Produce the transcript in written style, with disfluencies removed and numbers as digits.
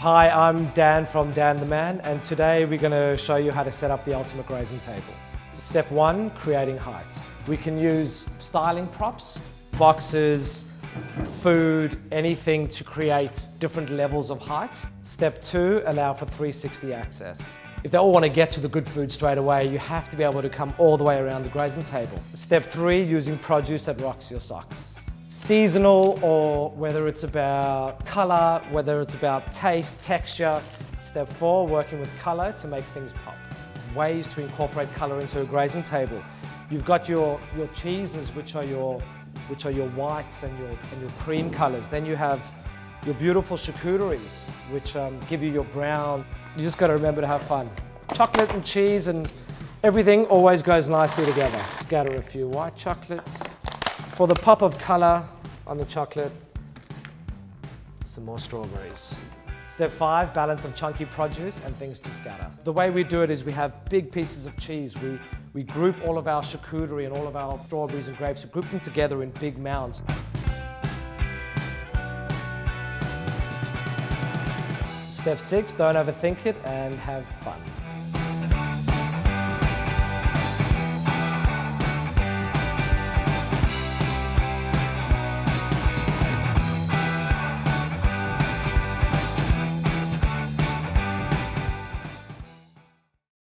Hi, I'm Dan from Dan the Man, and today we're going to show you how to set up the ultimate grazing table. Step 1, creating height. We can use styling props, boxes, food, anything to create different levels of height. Step 2, allow for 360 access. If they all want to get to the good food straight away, you have to be able to come all the way around the grazing table. Step 3, using produce that rocks your socks. Seasonal, or whether it's about color, whether it's about taste, texture. Step 4, working with color to make things pop. Ways to incorporate color into a grazing table. You've got your cheeses, which are your whites and your cream colors. Then you have your beautiful charcuteries, which give you your brown. You just got to remember to have fun. Chocolate and cheese and everything always goes nicely together. Scatter a few white chocolates. For the pop of color on the chocolate, some more strawberries. Step 5, balance of chunky produce and things to scatter. The way we do it is we have big pieces of cheese. We group all of our charcuterie and all of our strawberries and grapes, we group them together in big mounds. Step 6, don't overthink it and have fun.